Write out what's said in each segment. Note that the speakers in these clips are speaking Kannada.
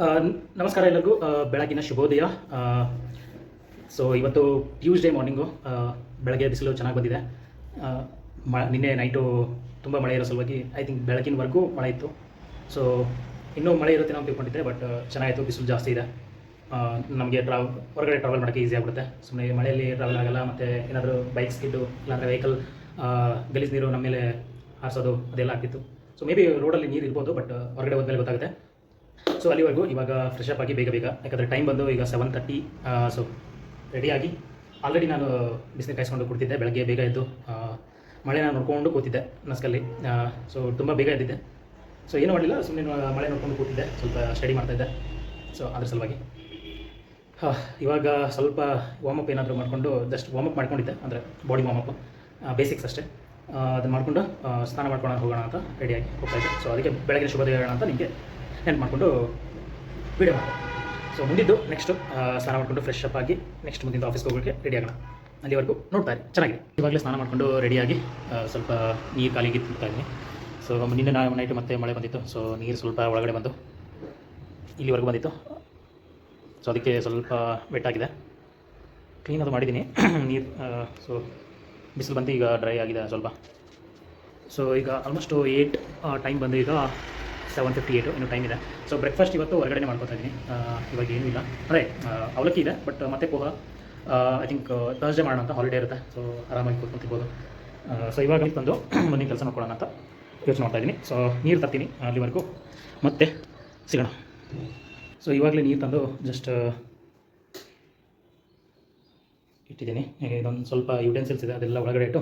ಆ, ನಮಸ್ಕಾರ ಎಲ್ಲರಿಗೂ. ಬೆಳಗಿನ ಶುಭೋದಯ. ಸೊ ಇವತ್ತು ಟ್ಯೂಸ್ಡೇ ಮಾರ್ನಿಂಗು. ಬೆಳಗ್ಗೆ ಬಿಸಿಲು ಚೆನ್ನಾಗಿ ಬಂದಿದೆ. ನಿನ್ನೆ ನೈಟು ತುಂಬ ಮಳೆ ಇರೋ ಸಲುವಾಗಿ ಐ ಥಿಂಕ್ ಬೆಳಗಿನವರೆಗೂ ಮಳೆ ಇತ್ತು. ಸೊ ಇನ್ನೂ ಮಳೆ ಇರುತ್ತೆ ನಾವು ತಿಳ್ಕೊಂಡಿದ್ದೆ, ಬಟ್ ಚೆನ್ನಾಗಿತ್ತು. ಬಿಸಿಲು ಜಾಸ್ತಿ ಇದೆ. ನಮಗೆ ಹೊರಗಡೆ ಟ್ರಾವೆಲ್ ಮಾಡೋಕ್ಕೆ ಈಸಿ ಆಗಿಬಿಡುತ್ತೆ. ಸುಮ್ಮನೆ ಮಳೆಯಲ್ಲಿ ಟ್ರಾವೆಲ್ ಆಗೋಲ್ಲ. ಮತ್ತು ಏನಾದರೂ ಬೈಕ್ ಸ್ಕಿಡ್ಡು ಇಲ್ಲಾಂದರೆ ವೆಹಿಕಲ್ ಗಲೀಜು ನೀರು ನಮ್ಮ ಮೇಲೆ ಹಾರಿಸೋದು ಅದೆಲ್ಲ ಆಗ್ತಿತ್ತು. ಸೊ ಮೇ ಬಿ ರೋಡಲ್ಲಿ ನೀರು ಇರ್ಬೋದು, ಬಟ್ ಹೊರಗಡೆ ಹೋದ್ಮೇಲೆ ಗೊತ್ತಾಗುತ್ತೆ. ಸೊ ಅಲ್ಲಿವರೆಗೂ ಇವಾಗ ಫ್ರೆಶ್ ಅಪ್ ಆಗಿ ಬೇಗ ಯಾಕಂದರೆ ಟೈಮ್ ಬಂದು ಈಗ 7:30. ಸೊ ರೆಡಿಯಾಗಿ ಆಲ್ರೆಡಿ ನಾನು ಬಿಸಿನೀರು ಕಾಯಿಸ್ಕೊಂಡು ಕೊಡ್ತಿದ್ದೆ. ಬೆಳಗ್ಗೆ ಬೇಗ ಎದ್ದು ಮಳೆನ ನೋಡ್ಕೊಂಡು ಕೂತಿದ್ದೆ ನಸ್ಕಲ್ಲಿ. ಸೊ ತುಂಬ ಬೇಗ ಎದ್ದಿದ್ದೆ. ಸೊ ಏನೂ ಮಾಡಲಿಲ್ಲ, ಸುಮ್ಮನೆ ಮಳೆ ನೋಡ್ಕೊಂಡು ಕೂತಿದ್ದೆ, ಸ್ವಲ್ಪ ಸ್ಟಡಿ ಮಾಡ್ತಾಯಿದ್ದೆ. ಸೊ ಅದ್ರ ಸಲುವಾಗಿ ಇವಾಗ ಸ್ವಲ್ಪ ವಾರ್ಮಪ್ ಏನಾದರೂ ಮಾಡಿಕೊಂಡು ಜಸ್ಟ್ ವಾರ್ಮಪ್ ಮಾಡ್ಕೊಂಡಿದ್ದೆ, ಅಂದರೆ ಬಾಡಿ ವಾರ್ಮಪ್ ಬೇಸಿಕ್ಸ್ ಅಷ್ಟೇ. ಅದನ್ನು ಮಾಡಿಕೊಂಡು ಸ್ನಾನ ಮಾಡ್ಕೊಂಡು ಹೋಗೋಣ ಅಂತ ರೆಡಿಯಾಗಿ ಹೋಗ್ತಾಯಿದ್ದೆ. ಸೊ ಅದಕ್ಕೆ ಬೆಳಗಿನ ಶುಭೋದಯ ಹೇಳೋಣ ಅಂತ ನಿಮಗೆ ನೆನ್ಪು ಮಾಡಿಕೊಂಡು ವೀಡಿಯೋ ಮಾಡಿದೆ. ಸೊ ಮುಂದಿದ್ದು ನೆಕ್ಸ್ಟು ಸ್ನಾನ ಮಾಡಿಕೊಂಡು ಫ್ರೆಶ್ ಅಪ್ ಆಗಿ ನೆಕ್ಸ್ಟ್ ಮುಂದಿನ ಆಫೀಸ್ಗೆ ಹೋಗೋಕ್ಕೆ ರೆಡಿ ಆಗೋಣ. ಅಲ್ಲಿವರೆಗೂ ನೋಡ್ತಾರೆ ಚೆನ್ನಾಗಿದೆ. ಇವಾಗಲೇ ಸ್ನಾನ ಮಾಡಿಕೊಂಡು ರೆಡಿಯಾಗಿ ಸ್ವಲ್ಪ ನೀರು ಕಾಲಿಗೆ ಇಡ್ತಾಯಿದ್ದೀನಿ. ಸೊ ನಿನ್ನೆ ನೈಟು ಮತ್ತೆ ಮಳೆ ಬಂದಿತ್ತು. ಸೊ ನೀರು ಸ್ವಲ್ಪ ಒಳಗಡೆ ಬಂದು ಇಲ್ಲಿವರೆಗೂ ಬಂದಿತ್ತು. ಸೊ ಅದಕ್ಕೆ ಸ್ವಲ್ಪ ವೆಟ್ಟಾಗಿದೆ. ಕ್ಲೀನ್ ಅದು ಮಾಡಿದ್ದೀನಿ ನೀರು. ಸೊ ಬಿಸಿಲು ಬಂದು ಈಗ ಡ್ರೈ ಆಗಿದೆ ಸ್ವಲ್ಪ. ಸೊ ಈಗ ಆಲ್ಮೋಸ್ಟು 8 ಟೈಮ್ ಬಂದು ಈಗ 7:58 ಇನ್ನೂ ಟೈಮ್ ಇದೆ. ಸೊ ಬ್ರೇಕ್ಫಾಸ್ಟ್ ಇವತ್ತು ಹೊರಗಡೆ ಮಾಡ್ಕೊತಾ ಇದ್ದೀನಿ. ಇವಾಗ ಏನೂ ಇಲ್ಲ, ಅಂದರೆ ಅವಲಕ್ಕಿ ಇದೆ, ಬಟ್ ಮತ್ತೆ ಪೋಹ ಐ ಥಿಂಕ್ ಥರ್ಸ್ಡೇ ಮಾಡೋಣ ಅಂತ, ಹಾಲಿಡೇ ಇರುತ್ತೆ. ಸೊ ಆರಾಮಾಗಿ ಕೂತ್ಕೊಂತಿರ್ಬೋದು. ಸೊ ಇವಾಗ ತಂದು ಮುಂದಿನ ಕೆಲಸ ನೋಡ್ಕೊಳ್ಳೋಣ ಅಂತ ಯೋಚನೆ ಮಾಡ್ತಾ ಇದ್ದೀನಿ. ಸೊ ನೀರು ತರ್ತೀನಿ, ಅಲ್ಲಿವರೆಗೂ ಮತ್ತೆ ಸಿಗೋಣ. ಸೊ ಇವಾಗಲೇ ನೀರು ತಂದು ಜಸ್ಟ್ ಇಟ್ಟಿದ್ದೀನಿ. ಇದೊಂದು ಸ್ವಲ್ಪ ಯುಟೆನ್ಸಿಲ್ಸ್ ಇದೆ, ಅದೆಲ್ಲ ಒಳಗಡೆ ಇಟ್ಟು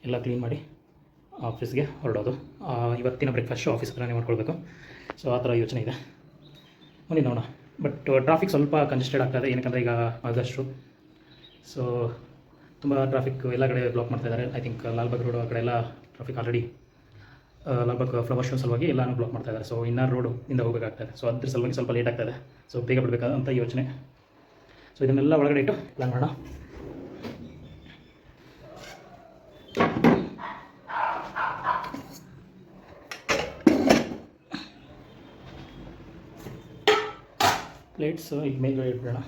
ಎಲ್ಲ ಕ್ಲೀನ್ ಮಾಡಿ ಆಫೀಸ್ಗೆ ಹೊರಡೋದು. ಇವತ್ತಿನ ಬ್ರೇಕ್ಫಾಸ್ಟು ಆಫೀಸ್ ಹತ್ರನೇ ಮಾಡ್ಕೊಳ್ಬೇಕು. ಸೊ ಆ ಥರ ಯೋಚನೆ ಇದೆ. ಮುಂದೆ ನೋಡೋಣ. ಬಟ್ ಟ್ರಾಫಿಕ್ ಸ್ವಲ್ಪ ಕಂಜೆಸ್ಟೆಡ್ ಆಗ್ತಾಯಿದೆ, ಏನಕ್ಕಂದರೆ ಈಗ ಆಗಸ್ಟು. ಸೊ ತುಂಬ ಟ್ರಾಫಿಕ್ ಎಲ್ಲ ಕಡೆ ಬ್ಲಾಕ್ ಮಾಡ್ತಾಯಿದ್ದಾರೆ. ಐ ಥಿಂಕ್ ಲಾಲ್ಬಾಗ್ ರೋಡು ಆ ಕಡೆ ಎಲ್ಲ traffic already Lalbagh flower show ಸಲುವಾಗಿ ಎಲ್ಲನೂ ಬ್ಲಾಕ್ ಮಾಡ್ತಾಯಿದ್ದಾರೆ. ಸೊ ಇನ್ನರ್ ರೋಡು ಇಂದ ಹೋಗಬೇಕಾಗ್ತಾಯಿದೆ. ಸೊ ಅದ್ರ ಸಲುವಾಗಿ ಸ್ವಲ್ಪ ಲೇಟ್ ಆಗ್ತಾಯಿದೆ. ಸೊ ಬೇಗ ಬಿಡಬೇಕಾದಂಥ ಯೋಚನೆ. ಸೊ ಇದನ್ನೆಲ್ಲ ಒಳಗಡೆ ಇಟ್ಟು ಪ್ಲ್ಯಾನ್ ಮಾಡೋಣ. ಪ್ಲೇಟ್ಸ್ ಈಗ ಮೇಲ್ಗಡೆ ಇಟ್ಬಿಡೋಣ.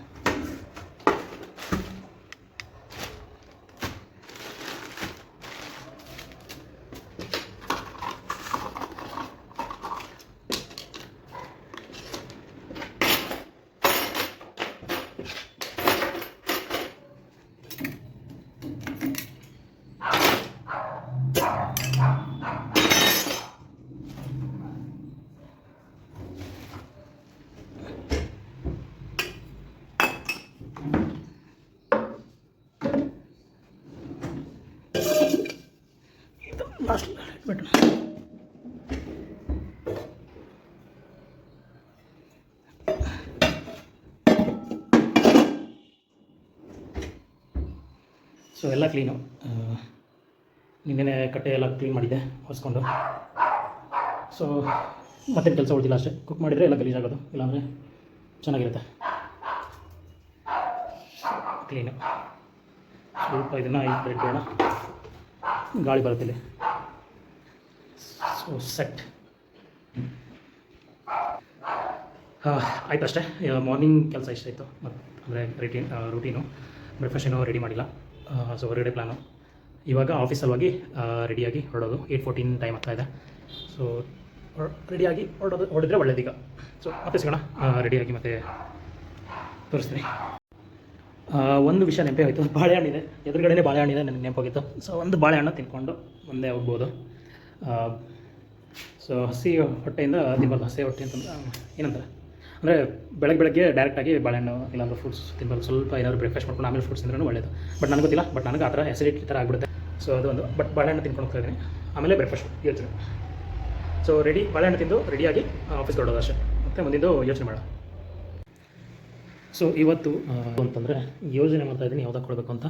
ಲಾಸ್ಟ್ ಇಟ್ಬಿಟ್ಟು ಸೊ ಎಲ್ಲ ಕ್ಲೀನು. ನಿನ್ನೆ ಕಟ್ಟೆ ಎಲ್ಲ ಕ್ಲೀನ್ ಮಾಡಿದ್ದೆ ಹೊಸ್ಕೊಂಡು. ಸೊ ಮತ್ತೇನು ಕೆಲಸ ಉಳಿದಿಲ್ಲ, ಅಷ್ಟೇ. ಕುಕ್ ಮಾಡಿದರೆ ಎಲ್ಲ ಗಲೀಜಾಗೋದು, ಇಲ್ಲಾಂದರೆ ಚೆನ್ನಾಗಿರುತ್ತೆ ಕ್ಲೀನು. ಸ್ವಲ್ಪ ಇದನ್ನು ಇಟ್ಬಿಡೋಣ, ಗಾಳಿ ಬರುತ್ತಿಲ್ಲ. ಸೊ ಸೆಟ್ ಆಯ್ತು ಅಷ್ಟೇ. ಮಾರ್ನಿಂಗ್ ಕೆಲಸ ಇಷ್ಟ ಆಯಿತು. ಮತ್ತು ಅಂದರೆ ರೂಟೀನು ಬ್ರೇಕ್ಫಾಸ್ಟ್ ಏನೋ ರೆಡಿ ಮಾಡಿಲ್ಲ. ಸೊ ಹೊರಗಡೆ ಪ್ಲ್ಯಾನು. ಇವಾಗ ಆಫೀಸ್ ಸಲುವಾಗಿ ರೆಡಿಯಾಗಿ ಹೊರಡೋದು. 8:14 ಟೈಮ್ ಆಗ್ತಾಯಿದೆ. ಸೊ ರೆಡಿಯಾಗಿ ಹೊರಡಿದ್ರೆ ಒಳ್ಳೇದೀಗ. ಸೊ ಮತ್ತೆ ಸಿಗೋಣ. ರೆಡಿಯಾಗಿ ಮತ್ತೆ ತೋರಿಸ್ತೀನಿ. ಒಂದು ವಿಷಯ ನೆನಪೇ ಹೋಯಿತು. ಬಾಳೆಹಣ್ಣಿದೆ, ಎದುರುಗಡೆನೇ ಬಾಳೆಹಣ್ಣಿದೆ, ನನಗೆ ನೆನಪೋಗಿತ್ತು. ಸೊ ಒಂದು ಬಾಳೆಹಣ್ಣು ತಿನ್ಕೊಂಡು ಮುಂದೆ ಹೋಗ್ಬೋದು. ಸೊ ಹಸಿ ಹೊಟ್ಟೆಯಿಂದ ತಿನ್ಬಾರ್ದು. ಹಸಿ ಹೊಟ್ಟೆ ಅಂತಂದ್ರೆ ಏನಂತಾರೆ ಅಂದರೆ ಬೆಳಗ್ಗೆ ಡೈರೆಕ್ಟಾಗಿ ಬಾಳೆಹಣ್ಣು ಇಲ್ಲಾಂದ್ರೆ ಫ್ರೂಟ್ಸ್ ತಿನ್ಬಾರ್ದು. ಸ್ವಲ್ಪ ಏನಾದರೂ ಬ್ರೇಕ್ಫಾಸ್ಟ್ ಮಾಡ್ಕೊಂಡು ಆಮೇಲೆ ಫ್ರೂಟ್ಸ್ ತಿಂದ್ರೂ ಒಳ್ಳೆಯದು. ಬಟ್ ನನಗೆ ಗೊತ್ತಿಲ್ಲ, ಬಟ್ ನನಗೆ ಆ ಥರ ಎಸಿಡಿಟಿ ಥರ ಆಗಿಬಿಡುತ್ತೆ. ಸೊ ಅದು ಒಂದು. ಬಟ್ ಬಾಳೆಹಣ್ಣು ತಿನ್ಕೊಂಡು ಹೋಗ್ತಾ ಇದ್ದೀನಿ, ಆಮೇಲೆ ಬ್ರೇಕ್ಫಾಸ್ಟ್ ಯೋಚನೆ. ಸೊ ಬಾಳೆಹಣ್ಣು ತಿಂದು ರೆಡಿಯಾಗಿ ಆಫೀಸ್ಗೆ ಹೊರಡೋದು ಅಷ್ಟೇ. ಮತ್ತು ಮುಂದಿಂದು ಯೋಚನೆ ಮಾಡೋಣ. ಸೊ ಇವತ್ತು ಅಂತಂದರೆ ಯೋಜನೆ ಮಾಡ್ತಾಯಿದ್ದೀನಿ ಯಾವ್ದು ಹಾಕ್ಕೊಳ್ಬೇಕು ಅಂತ.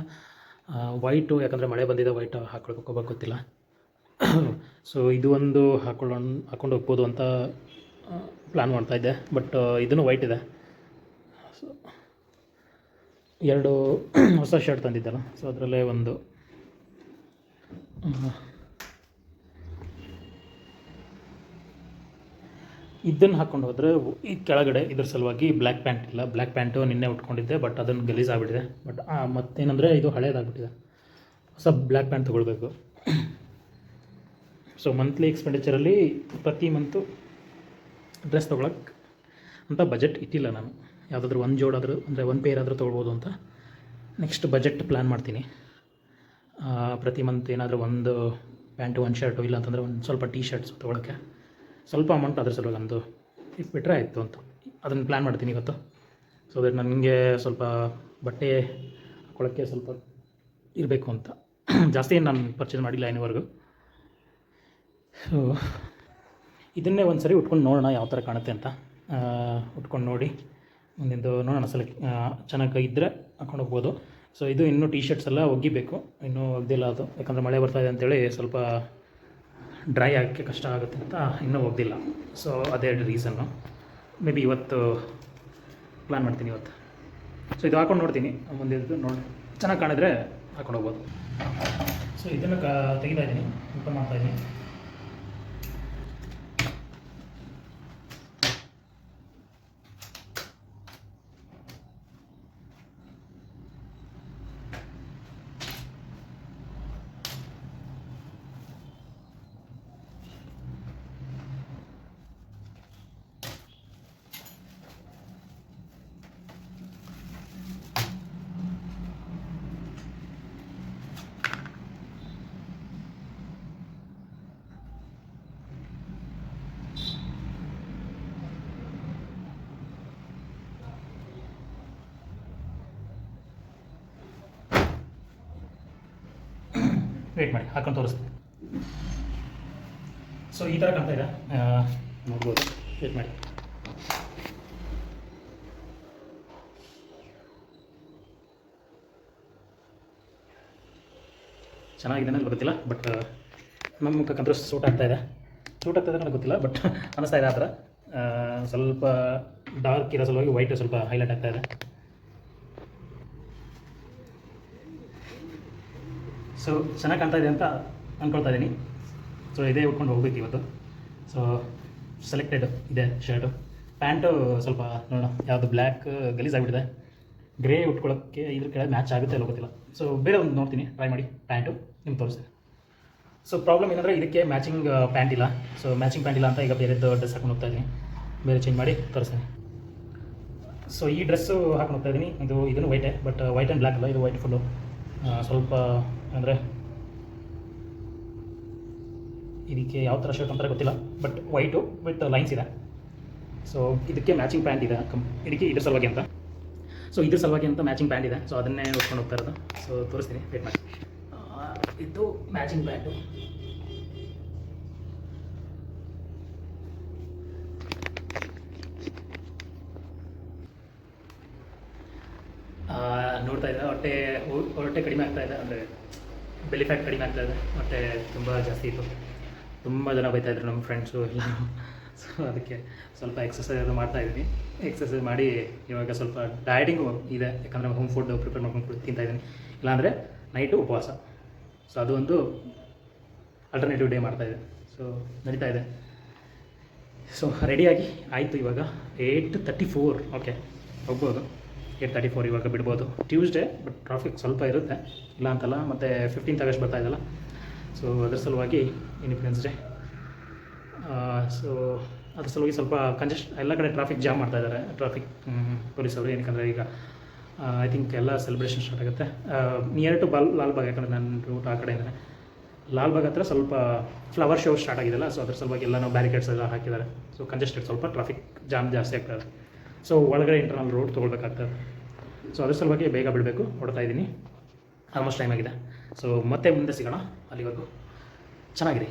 ವೈಟು, ಯಾಕಂದರೆ ಮಳೆ ಬಂದಿದೆ, ವೈಟ್ ಹಾಕ್ಕೊಳ್ಬೇಕು ಗೊತ್ತಿಲ್ಲ. ಸೊ ಇದು ಒಂದು ಹಾಕ್ಕೊಂಡು ಹೋಗ್ಬೋದು ಅಂತ ಪ್ಲ್ಯಾನ್ ಮಾಡ್ತಾಯಿದ್ದೆ. ಬಟ್ ಇದೂ ವೈಟ್ ಇದೆ. ಸೊ 2 ಹೊಸ ಶರ್ಟ್ ತಂದಿದ್ದಲ್ಲ, ಸೊ ಅದರಲ್ಲೇ ಒಂದು ಇದನ್ನು ಹಾಕ್ಕೊಂಡು ಹೋದರೆ ಈ ಕೆಳಗಡೆ ಇದ್ರ ಸಲುವಾಗಿ ಬ್ಲ್ಯಾಕ್ ಪ್ಯಾಂಟ್ ಇಲ್ಲ. ಬ್ಲ್ಯಾಕ್ ಪ್ಯಾಂಟು ನಿನ್ನೆ ಉಟ್ಕೊಂಡಿದ್ದೆ, ಬಟ್ ಅದನ್ನು ಗಲೀಜಾಗ್ಬಿಟ್ಟಿದೆ. ಬಟ್ ಮತ್ತೇನೆಂದರೆ ಇದು ಹಳೇದಾಗ್ಬಿಟ್ಟಿದೆ. ಹೊಸ ಬ್ಲ್ಯಾಕ್ ಪ್ಯಾಂಟ್ ತೊಗೊಳ್ಬೇಕು. ಸೊ ಮಂತ್ಲಿ ಎಕ್ಸ್ಪೆಂಡಿಚರಲ್ಲಿ ಪ್ರತಿ ಮಂತು ಡ್ರೆಸ್ ತೊಗೊಳಕ್ಕೆ ಅಂತ ಬಜೆಟ್ ಇಟ್ಟಿಲ್ಲ ನಾನು. ಯಾವುದಾದ್ರೂ ಒಂದು ಜೋಡಾದರೂ ಅಂದರೆ ಒಂದು ಪೇರ್ ಆದರೂ ತೊಗೊಳ್ಬೋದು ಅಂತ ನೆಕ್ಸ್ಟ್ ಬಜೆಟ್ ಪ್ಲ್ಯಾನ್ ಮಾಡ್ತೀನಿ. ಪ್ರತಿ ಮಂತ್ ಏನಾದರೂ ಒಂದು ಪ್ಯಾಂಟು, ಒಂದು ಶರ್ಟು, ಇಲ್ಲ ಅಂತಂದರೆ ಒಂದು ಸ್ವಲ್ಪ ಟೀ ಶರ್ಟ್ಸ್ ತೊಗೊಳಕ್ಕೆ ಸ್ವಲ್ಪ ಅಮೌಂಟ್ ಅದ್ರ ಸಲುವಾಗಿ ಒಂದು ಇಟ್ಬಿಟ್ರೆ ಆಯಿತು ಅಂತ ಅದನ್ನು ಪ್ಲ್ಯಾನ್ ಮಾಡ್ತೀನಿ ಇವತ್ತು. ಸೊ ದಟ್ ನನಗೆ ಸ್ವಲ್ಪ ಬಟ್ಟೆ ಹಾಕ್ಕೊಳ್ಳೋಕ್ಕೆ ಸ್ವಲ್ಪ ಇರಬೇಕು ಅಂತ. ಜಾಸ್ತಿ ಏನು ನಾನು ಪರ್ಚೇಸ್ ಮಾಡಿಲ್ಲ ಇನ್ನೂವರೆಗೂ. ಸೊ ಇದನ್ನೇ ಒಂದು ಸರಿ ಉಟ್ಕೊಂಡು ನೋಡೋಣ ಯಾವ ಥರ ಕಾಣುತ್ತೆ ಅಂತ. ಉಟ್ಕೊಂಡು ನೋಡಿ ಮುಂದಿಂದು ನೋಡೋಣ. ಚೆನ್ನಾಗಿ ಇದ್ದರೆ ಹಾಕೊಂಡು ಹೋಗ್ಬೋದು. ಸೊ ಇದು ಇನ್ನೂ ಟೀ ಶರ್ಟ್ಸ್ ಎಲ್ಲ ಒಗಿಬೇಕು, ಇನ್ನೂ ಒಗ್ದಿಲ್ಲ ಅದು. ಯಾಕಂದರೆ ಮಳೆ ಬರ್ತಾಯಿದೆ ಅಂತೇಳಿ ಸ್ವಲ್ಪ ಡ್ರೈ ಆಗೋಕ್ಕೆ ಕಷ್ಟ ಆಗುತ್ತೆ ಅಂತ ಇನ್ನೂ ಒಗ್ದಿಲ್ಲ. ಸೊ ಅದೇ ರೀಸನ್ನು. ಮೇ ಬಿ ಇವತ್ತು ಪ್ಲ್ಯಾನ್ ಮಾಡ್ತೀನಿ ಇವತ್ತು. ಸೊ ಇದು ಹಾಕೊಂಡು ನೋಡ್ತೀನಿ, ಮುಂದಿದ್ದು ನೋಡಿ ಚೆನ್ನಾಗಿ ಕಾಣಿದ್ರೆ ಹಾಕೊಂಡು ಹೋಗ್ಬೋದು. ಸೊ ಇದನ್ನು ತೆಗಿತಾ ಇದ್ದೀನಿ, ಊಟ ಮಾಡ್ತಾಯಿದ್ದೀನಿ. ವೇಟ್ ಮಾಡಿ, ಹಾಕೊಂಡು ತೋರಿಸ್ತೀನಿ. ಸೊ ಈ ಥರ ಕಾಣ್ತಾ ಇದೆ, ನೋಡ್ಬೋದು. ವೇಟ್ ಮಾಡಿ. ಚೆನ್ನಾಗಿದೆ ಅನ್ನೋದು ಗೊತ್ತಿಲ್ಲ, ಬಟ್ ನಮ್ಮ ಮುಖಕ್ಕಂತೂ ಸೂಟ್ ಆಗ್ತಾಯಿದೆ ನನಗೆ ಗೊತ್ತಿಲ್ಲ, ಬಟ್ ಅನ್ನಿಸ್ತಾ ಇದೆ ಆ ಥರ. ಸ್ವಲ್ಪ ಡಾರ್ಕ್ ಇರೋ ಸಲುವಾಗಿ ವೈಟ್ ಸ್ವಲ್ಪ ಹೈಲೈಟ್ ಆಗ್ತಾಯಿದೆ. ಸೊ ಚೆನ್ನಾಗಿ ಕಾಣ್ತಾ ಇದೆ ಅಂತ ಅಂದ್ಕೊಳ್ತಾ ಇದ್ದೀನಿ. ಸೊ ಇದೇ ಉಟ್ಕೊಂಡು ಹೋಗ್ಬೇಕು ಇವತ್ತು. ಸೊ ಸೆಲೆಕ್ಟೆಡ್ ಇದೆ ಶರ್ಟು. ಪ್ಯಾಂಟು ಸ್ವಲ್ಪ ನೋಡೋಣ, ಯಾವುದು ಬ್ಲ್ಯಾಕ್ ಗಲೀಜಾಗ್ಬಿಟ್ಟಿದೆ. ಗ್ರೇ ಉಟ್ಕೊಳ್ಳೋಕ್ಕೆ ಇದ್ರ ಕೆಳಗೆ ಮ್ಯಾಚ್ ಆಗುತ್ತೆ ಅಲ್ಲ ಗೊತ್ತಿಲ್ಲ. ಸೊ ಬೇರೆ ಒಂದು ನೋಡ್ತೀನಿ, ಟ್ರೈ ಮಾಡಿ ಪ್ಯಾಂಟು ನಿಮ್ಗೆ ತೋರಿಸ್ತೀನಿ. ಸೊ ಪ್ರಾಬ್ಲಮ್ ಏನಂದರೆ ಇದಕ್ಕೆ ಮ್ಯಾಚಿಂಗ್ ಪ್ಯಾಂಟ್ ಇಲ್ಲ. ಸೊ ಮ್ಯಾಚಿಂಗ್ ಪ್ಯಾಂಟ್ ಇಲ್ಲ ಅಂತ ಈಗ ಬೇರೆದ್ದು ಡ್ರೆಸ್ ಹಾಕೊಂಡು ಹೋಗ್ತಾ ಇದ್ದೀನಿ. ಬೇರೆ ಚೇಂಜ್ ಮಾಡಿ ತೋರಿಸ್ತೀನಿ. ಸೊ ಈ ಡ್ರೆಸ್ಸು ಹಾಕೊಂಡು ಹೋಗ್ತಾ ಇದ್ದೀನಿ. ಇದನ್ನು ವೈಟೇ, ಬಟ್ ವೈಟ್ ಆ್ಯಂಡ್ ಬ್ಲ್ಯಾಕ್ ಅಲ್ಲ, ಇದು ವೈಟ್ ಫುಲ್ಲು. ಸ್ವಲ್ಪ ಅಂದರೆ ಇದಕ್ಕೆ ಯಾವ ಥರ ಶರ್ಟ್ ಅಂತಾರೆ ಗೊತ್ತಿಲ್ಲ, ಬಟ್ ವೈಟು ವಿತ್ ಲೈನ್ಸ್ ಇದೆ. ಸೊ ಇದಕ್ಕೆ ಮ್ಯಾಚಿಂಗ್ ಪ್ಯಾಂಟ್ ಇದೆ ಇದಕ್ಕೆ, ಇದ್ರ ಸಲುವಾಗಿ ಅಂತ. ಸೊ ಇದ್ರ ಸಲುವಾಗಿ ಅಂತ ಮ್ಯಾಚಿಂಗ್ ಪ್ಯಾಂಟ್ ಇದೆ. ಸೊ ಅದನ್ನೇ ಉಟ್ಕೊಂಡು ಹೋಗ್ತಾ ಇರೋದು. ಸೊ ತೋರಿಸ್ತೀನಿ, ವೇಟ್ ಮಾಡಿ. ಇದು ಮ್ಯಾಚಿಂಗ್ ಪ್ಯಾಂಟು. ನೋಡ್ತಾ ಇದ್ದೆ ಹೊಟ್ಟೆ ಕಡಿಮೆ ಆಗ್ತಾಯಿದೆ, ಅಂದರೆ ಬೆಲಿ ಫ್ಯಾಟ್ ಕಡಿಮೆ ಆಗ್ತಾಯಿದೆ. ಹೊಟ್ಟೆ ತುಂಬ ಜಾಸ್ತಿ ಇತ್ತು. ತುಂಬ ಜನ ಬೈತಾಯಿದ್ರು ನಮ್ಮ ಫ್ರೆಂಡ್ಸು ಎಲ್ಲರೂ. ಸೊ ಅದಕ್ಕೆ ಸ್ವಲ್ಪ ಎಕ್ಸಸೈಸ್ ಎಲ್ಲ ಮಾಡ್ತಾಯಿದ್ದೀನಿ. ಎಕ್ಸಸೈಸ್ ಮಾಡಿ ಇವಾಗ ಸ್ವಲ್ಪ ಡಯಟಿಂಗು ಇದೆ, ಯಾಕಂದರೆ ಹೋಮ್ ಫುಡ್ ಪ್ರಿಪೇರ್ ಮಾಡ್ಕೊಂಡು ತಿಂತಾಯಿದ್ದೀನಿ. ಇಲ್ಲಾಂದರೆ ನೈಟು ಉಪವಾಸ. ಸೊ ಅದು ಒಂದು ಆಲ್ಟರ್ನೇಟಿವ್ ಡೇ ಮಾಡ್ತಾಯಿದೆ. ಸೊ ನಡೀತಾ ಇದೆ. ಸೊ ರೆಡಿಯಾಗಿ ಆಯಿತು. ಇವಾಗ 8:34. ಓಕೆ, ಹೋಗ್ಬೋದು. 8:34 ಇವಾಗ ಬಿಡ್ಬೋದು. ಟ್ಯೂಸ್ಡೇ, ಬಟ್ ಟ್ರಾಫಿಕ್ ಸ್ವಲ್ಪ ಇರುತ್ತೆ, ಇಲ್ಲ ಅಂತಲ್ಲ. ಮತ್ತು 15th ಆಗಸ್ಟ್ ಬರ್ತಾಯಿದ್ದಲ್ಲ, ಸೊ ಅದ್ರ ಸಲುವಾಗಿ ಇಂಡಿಪೆಂಡೆನ್ಸ್ ಡೇ. ಸೊ ಅದ್ರ ಸಲುವಾಗಿ ಸ್ವಲ್ಪ ಎಲ್ಲ ಕಡೆ ಟ್ರಾಫಿಕ್ ಜಾಮ್ ಮಾಡ್ತಾಯಿದ್ದಾರೆ, ಟ್ರಾಫಿಕ್ ಪೊಲೀಸವರು. ಏನಕ್ಕಂದರೆ ಈಗ ಐ ಥಿಂಕ್ ಎಲ್ಲ ಸೆಲೆಬ್ರೇಷನ್ ಸ್ಟಾರ್ಟ್ ಆಗುತ್ತೆ ನಿಯರ್ ಟು ಲಾಲ್ಬಾಗ್. ಯಾಕಂದರೆ ನನ್ನ ರೂಟ್ ಆ ಕಡೆಯಿಂದನೇ ಲಾಲ್ಬಾಗ್ ಹತ್ರ ಸ್ವಲ್ಪ ಫ್ಲವರ್ ಶೋ ಸ್ಟಾರ್ಟ್ ಆಗಿದೆಲ್ಲ. ಸೊ ಅದ್ರ ಸಲುವಾಗಿ ಎಲ್ಲ ನಾವು ಬ್ಯಾರಿಕೇಡ್ಸ್ ಎಲ್ಲ ಹಾಕಿದ್ದಾರೆ. ಸೊ ಕಂಜೆಸ್ಟೆಡ್, ಸ್ವಲ್ಪ ಟ್ರಾಫಿಕ್ ಜಾಮ್ ಜಾಸ್ತಿ ಆಗ್ತದೆ. ಸೊ ಒಳಗಡೆ ಇಂಟರ್ನಲ್ ರೋಡ್ ತೊಗೊಳ್ಬೇಕಾಗ್ತದೆ. ಸೊ ಅದ್ರ ಸಲುವಾಗಿ ಬೇಗ ಬಿಡಬೇಕು, ಹೊಡ್ತಾ ಇದ್ದೀನಿ. ಆಲ್ಮೋಸ್ಟ್ ಟೈಮ್ ಆಗಿದೆ. ಸೊ ಮತ್ತೆ ಮುಂದೆ ಸಿಗೋಣ. ಅಲ್ಲಿವರೆಗೂ ಚೆನ್ನಾಗಿದೆ.